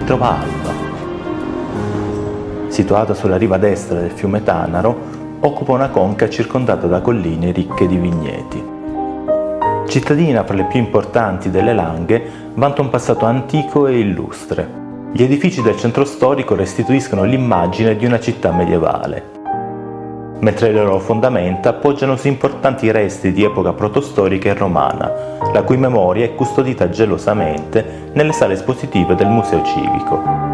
trova Alba. Situata sulla riva destra del fiume Tanaro, occupa una conca circondata da colline ricche di vigneti. Cittadina fra le più importanti delle Langhe, vanta un passato antico e illustre. Gli edifici del centro storico restituiscono l'immagine di una città medievale, mentre le loro fondamenta poggiano su importanti resti di epoca protostorica e romana, la cui memoria è custodita gelosamente nelle sale espositive del Museo Civico.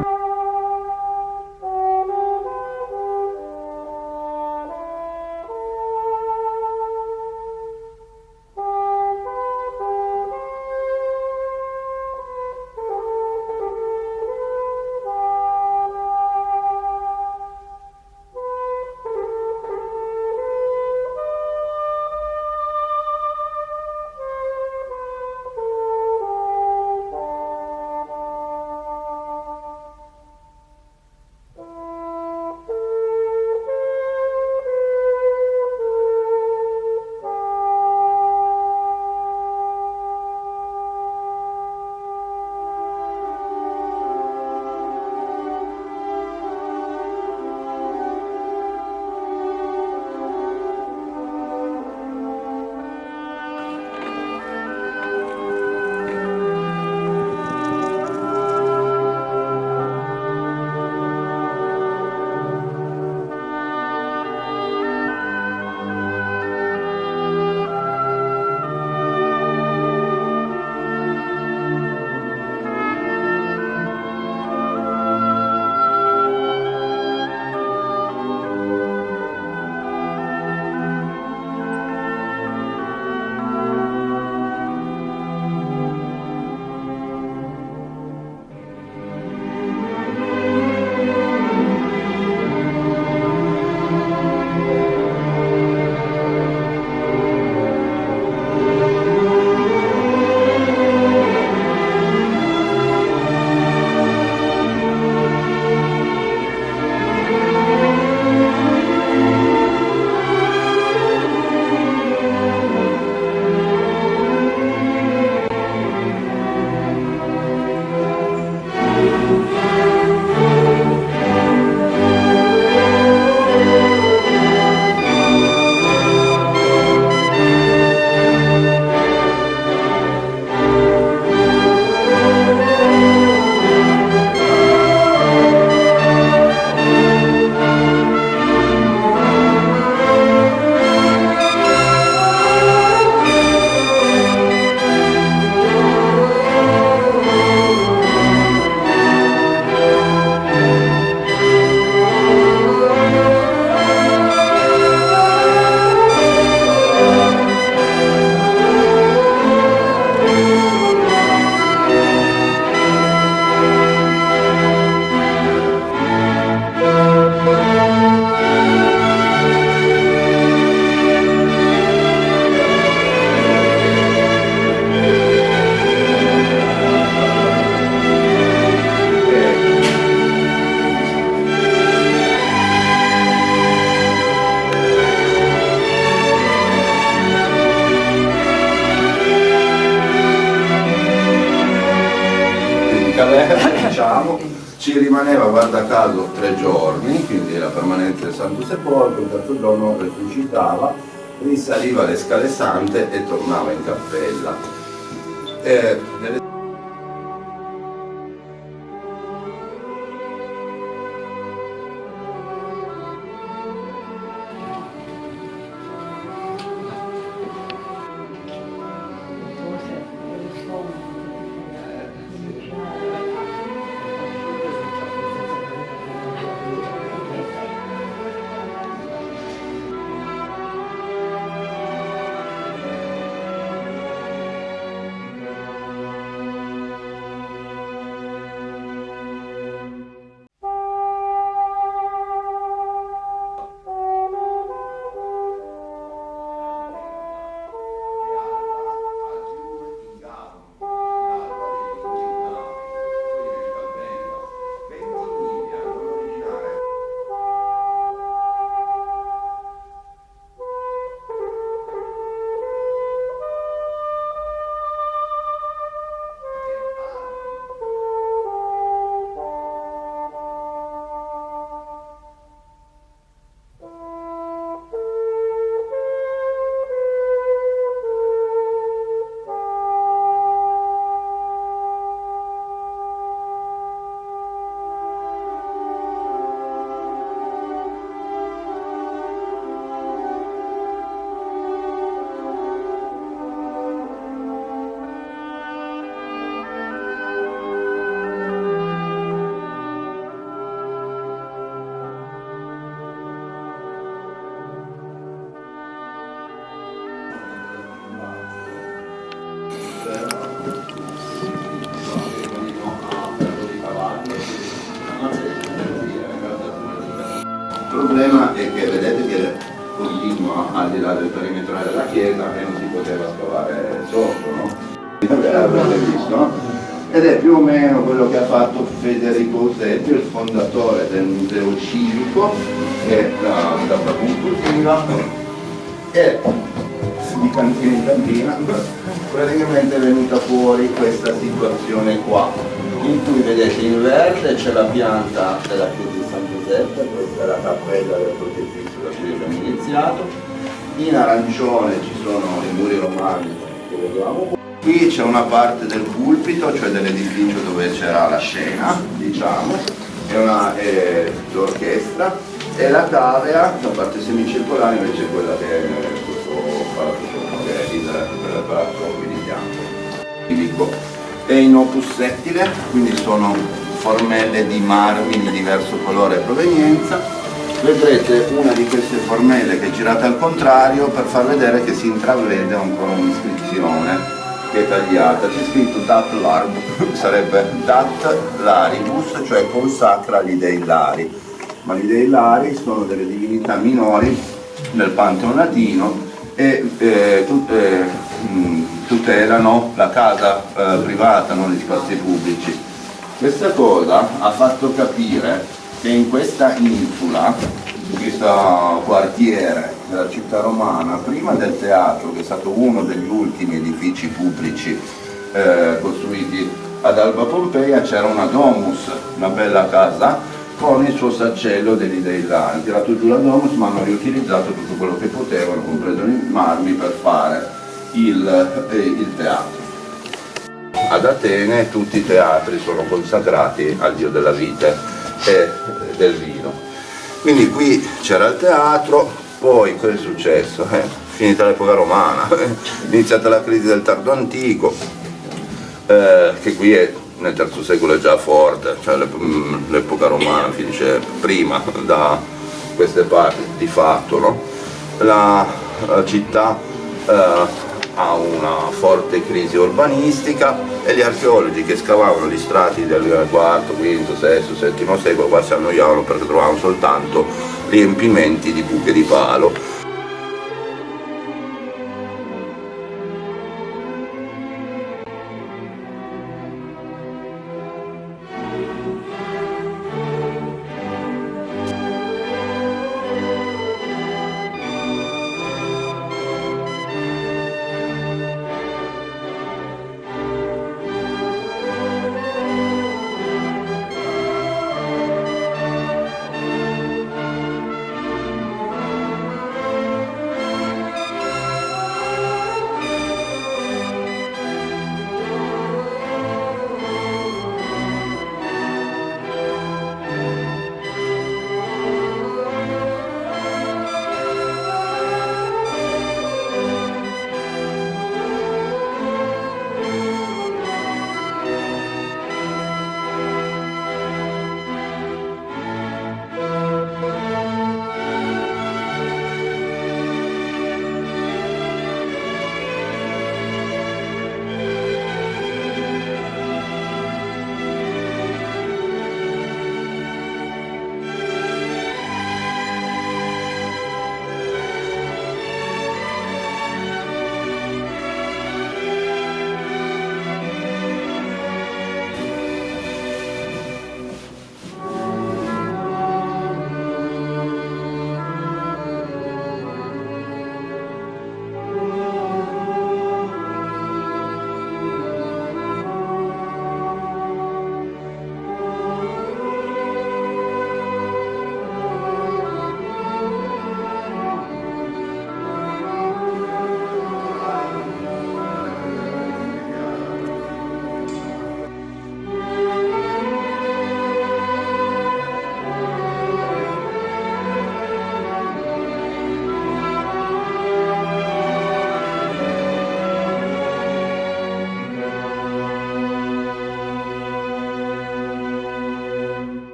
Diciamo, ci rimaneva guarda caso 3 giorni, quindi la permanenza del Santo Sepolcro, il terzo giorno resuscitava, risaliva le scale sante e tornava in cappella. Il problema è che vedete che continua al di là del perimetro della chiesa e non si poteva scavare sotto, no? Avete visto, no? Ed è più o meno quello che ha fatto Federico Usetti, il fondatore del museo civico e da cultura, e di cantina in cantina praticamente è venuta fuori questa situazione qua, in cui vedete in verde c'è la pianta della chiesa di San Giuseppe, questa è la cappella del crocifissa da cui abbiamo iniziato, in arancione ci sono i muri romani che vedevamo. Qui c'è una parte del pulpito, cioè dell'edificio dove c'era la scena, diciamo, e l'orchestra, e la cavea, la parte semicircolare invece è quella che è questo palazzo sopra, che è il palazzo qui di fianco. È in opus settile, quindi sono formelle di marmi di diverso colore e provenienza. Vedrete una di queste formelle che è girata al contrario per far vedere che si intravede ancora un'iscrizione che è tagliata. C'è scritto Dat Laribus, sarebbe Dat Laribus, cioè consacra gli dei Lari. Ma gli dei Lari sono delle divinità minori nel Pantheon latino e tutelano la casa privata, non gli spazi pubblici. Questa cosa ha fatto capire che in questa insula, in questo quartiere della città romana, prima del teatro, che è stato uno degli ultimi edifici pubblici costruiti ad Alba Pompeia, c'era una domus, una bella casa con il suo saccello degli dei là. Hanno tirato giù la domus ma hanno riutilizzato tutto quello che potevano, compreso i marmi, per fare il teatro. Ad Atene tutti i teatri sono consacrati al dio della vite e del vino. Quindi qui c'era il teatro, poi cosa è successo? Finita l'epoca romana, iniziata la crisi del tardo antico, che qui è nel III secolo è già forte, cioè l'epoca romana finisce prima da queste parti di fatto, no? La città ha una forte crisi urbanistica e gli archeologi che scavavano gli strati del IV, V, VI, VII secolo qua si annoiavano perché trovavano soltanto riempimenti di buche di palo.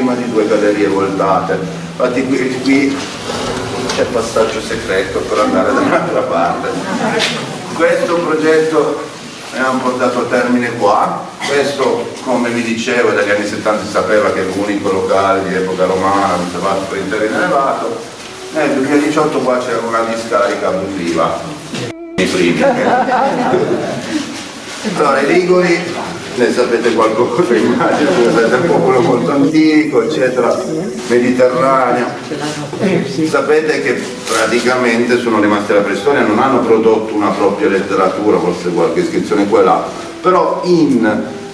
prima di 2 gallerie voltate. Infatti qui c'è il passaggio segreto per andare da un'altra parte. Questo progetto abbiamo portato a termine qua. Questo, come vi dicevo, dagli anni 70 si sapeva che l'unico locale di epoca romana conservato per interno elevato. Nel 2018 qua c'era una discarica abusiva, i primi. Allora, i Liguri, ne sapete qualcosa, immagino, siete un popolo molto antico, eccetera, mediterraneo. Sapete che praticamente sono rimasti alla preistoria, non hanno prodotto una propria letteratura, forse qualche iscrizione qua e là, però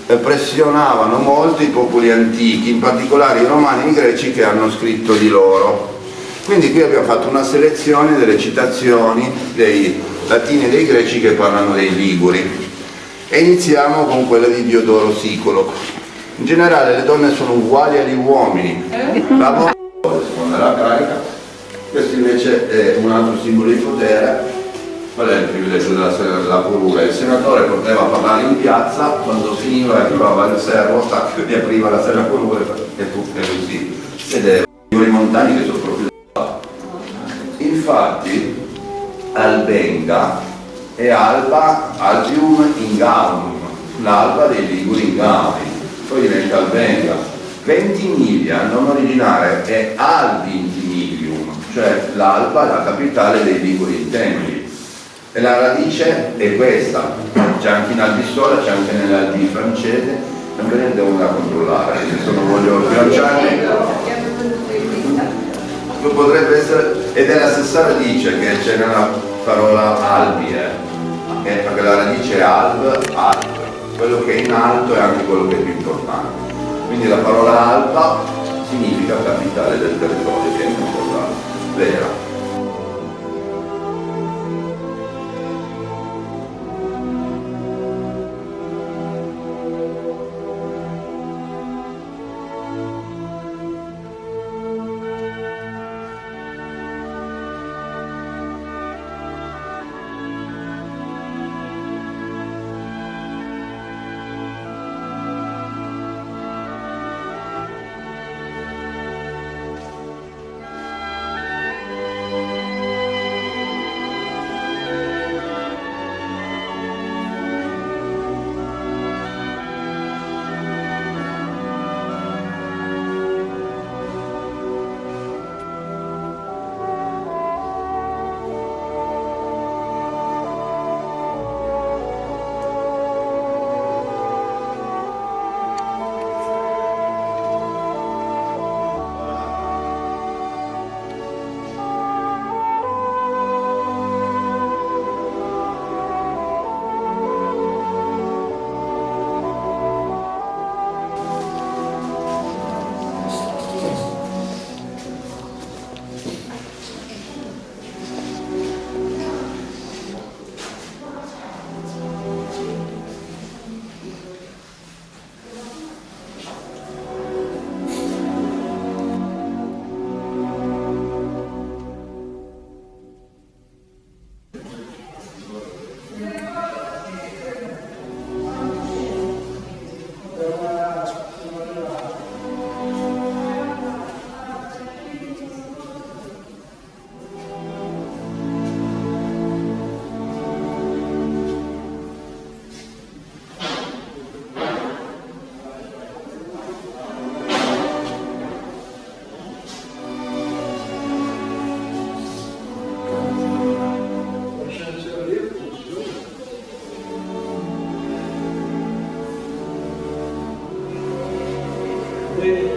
pressionavano molto i popoli antichi, in particolare i romani e i greci che hanno scritto di loro. Quindi qui abbiamo fatto una selezione delle citazioni dei latini e dei greci che parlano dei Liguri. E iniziamo con quella di Diodoro Sicolo. In generale le donne sono uguali agli uomini, lavorano, corrisponde alla carica. Questo invece è un altro simbolo di potere. Qual è il privilegio della curula? Il senatore poteva parlare in piazza, quando finiva e arrivava il servo, gli apriva la sella curula e lui si sedeva. I montani che sono proprio là. Infatti Albenga e Alba, Albium Ingamum, l'alba dei Liguri Ingami, poi diventa Albenga. Ventimiglia, il nome originale è Albintimilium, cioè l'alba, la capitale dei Liguri Intenti. E la radice è questa, c'è anche in Albissola, c'è anche nell'Albi francese, non ve ne devo andare a controllare, se non voglio sbilanciarmi. Potrebbe essere, ed è la stessa radice che c'è nella parola albie, perché la radice è alb, quello che è in alto è anche quello che è più importante. Quindi la parola alba significa capitale del territorio, che è una cosa vera.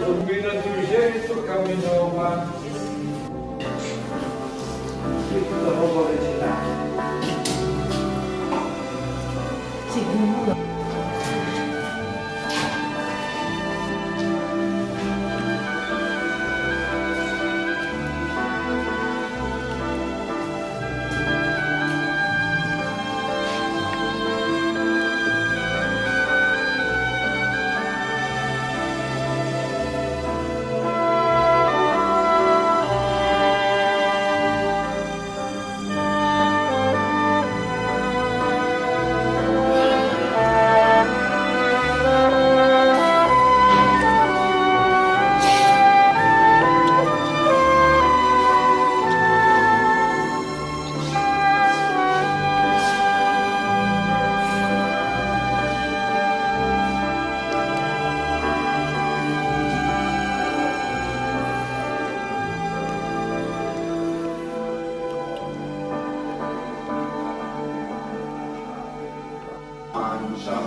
Combinato camminò avanti. Tutta roba originale. sa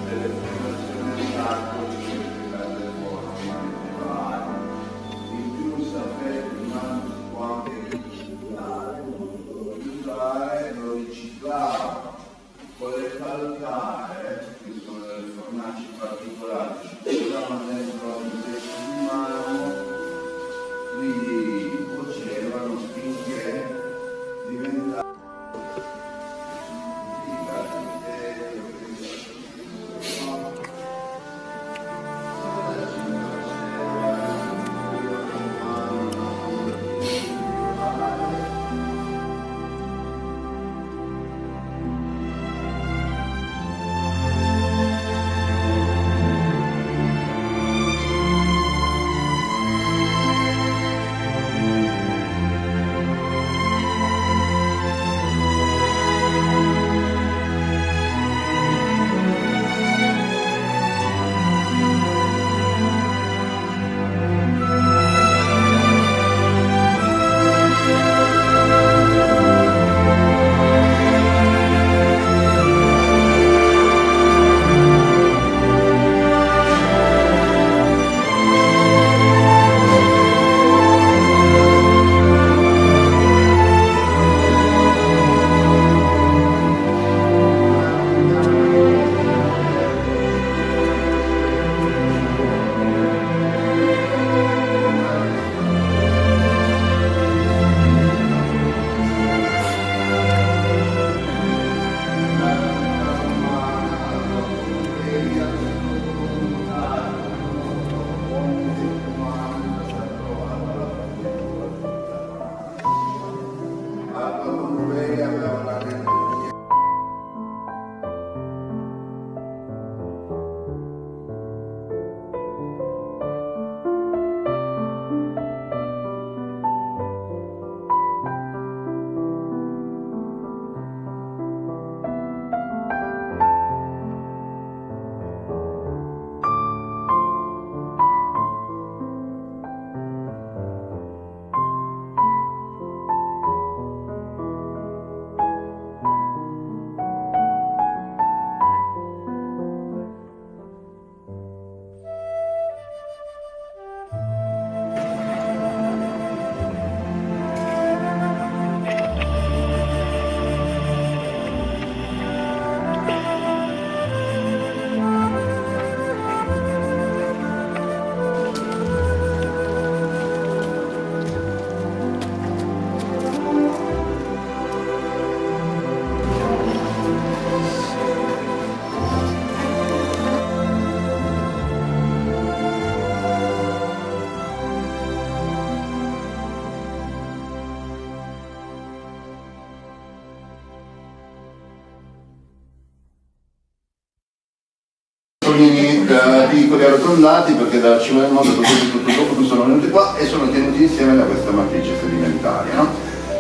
delle popolazioni del sacco del fuoco, in più sapere anche riciclare, lo riciclava con le calcare, che sono delle fornaci particolari, ci stavano dentro un pezzo di mano, li cuocevano finché diventava piccoli arrotondati, perché dalla cima del monte tutto dopo sono venuti qua e sono tenuti insieme da questa matrice sedimentaria, no?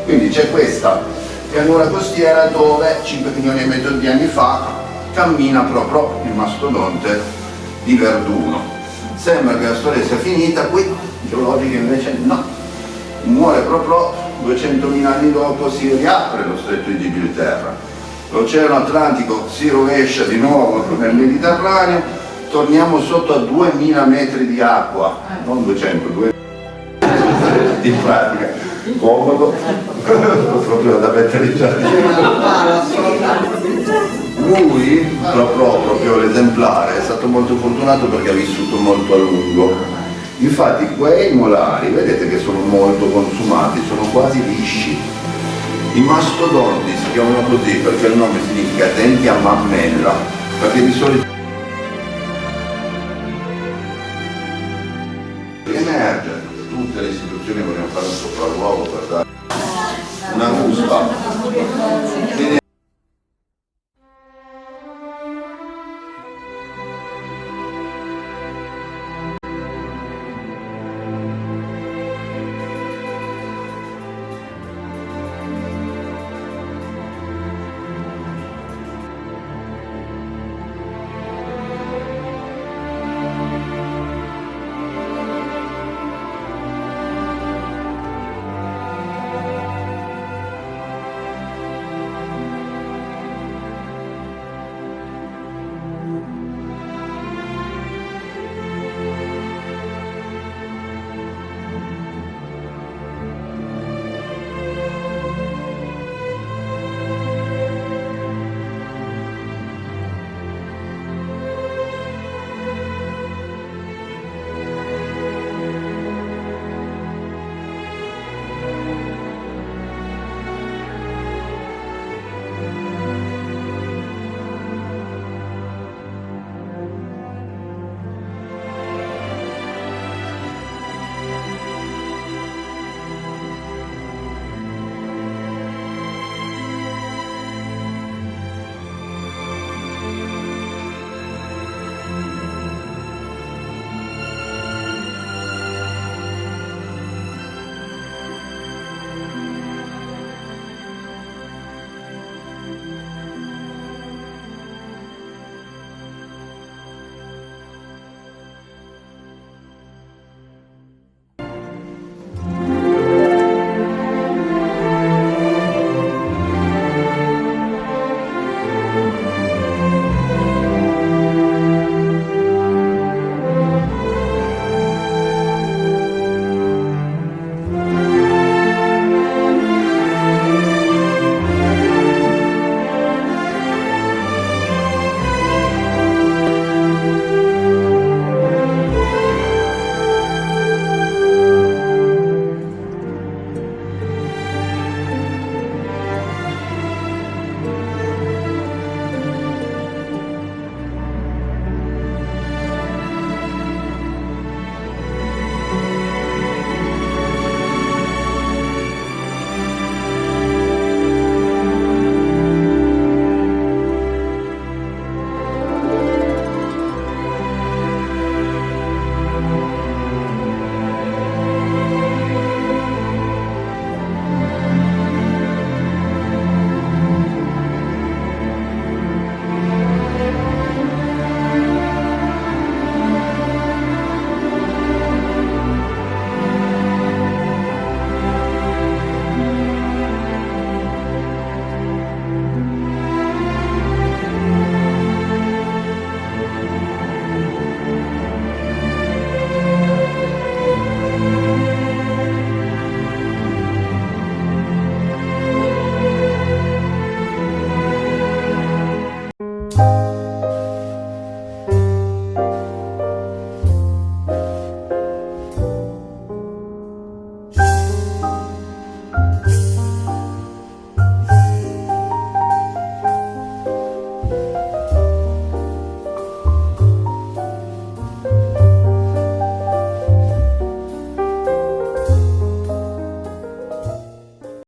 Quindi c'è questa pianura costiera dove 5 milioni e mezzo di anni fa cammina proprio il mastodonte di Verduno. Sembra che la storia sia finita, qui geologica invece no, muore proprio 200.000 anni dopo, si riapre lo stretto di Gibilterra, l'oceano Atlantico si rovescia di nuovo nel Mediterraneo, torniamo sotto a 2000 metri di acqua, non 200, 2000 in pratica, comodo, proprio da mettere in giardino. Lui, proprio l'esemplare, è stato molto fortunato perché ha vissuto molto a lungo. Infatti quei molari, vedete che sono molto consumati, sono quasi lisci. I mastodonti si chiamano così perché il nome significa denti a mammella, perché di solito emerge, tutte le istituzioni vogliono fare un sopralluogo per dare una ruspa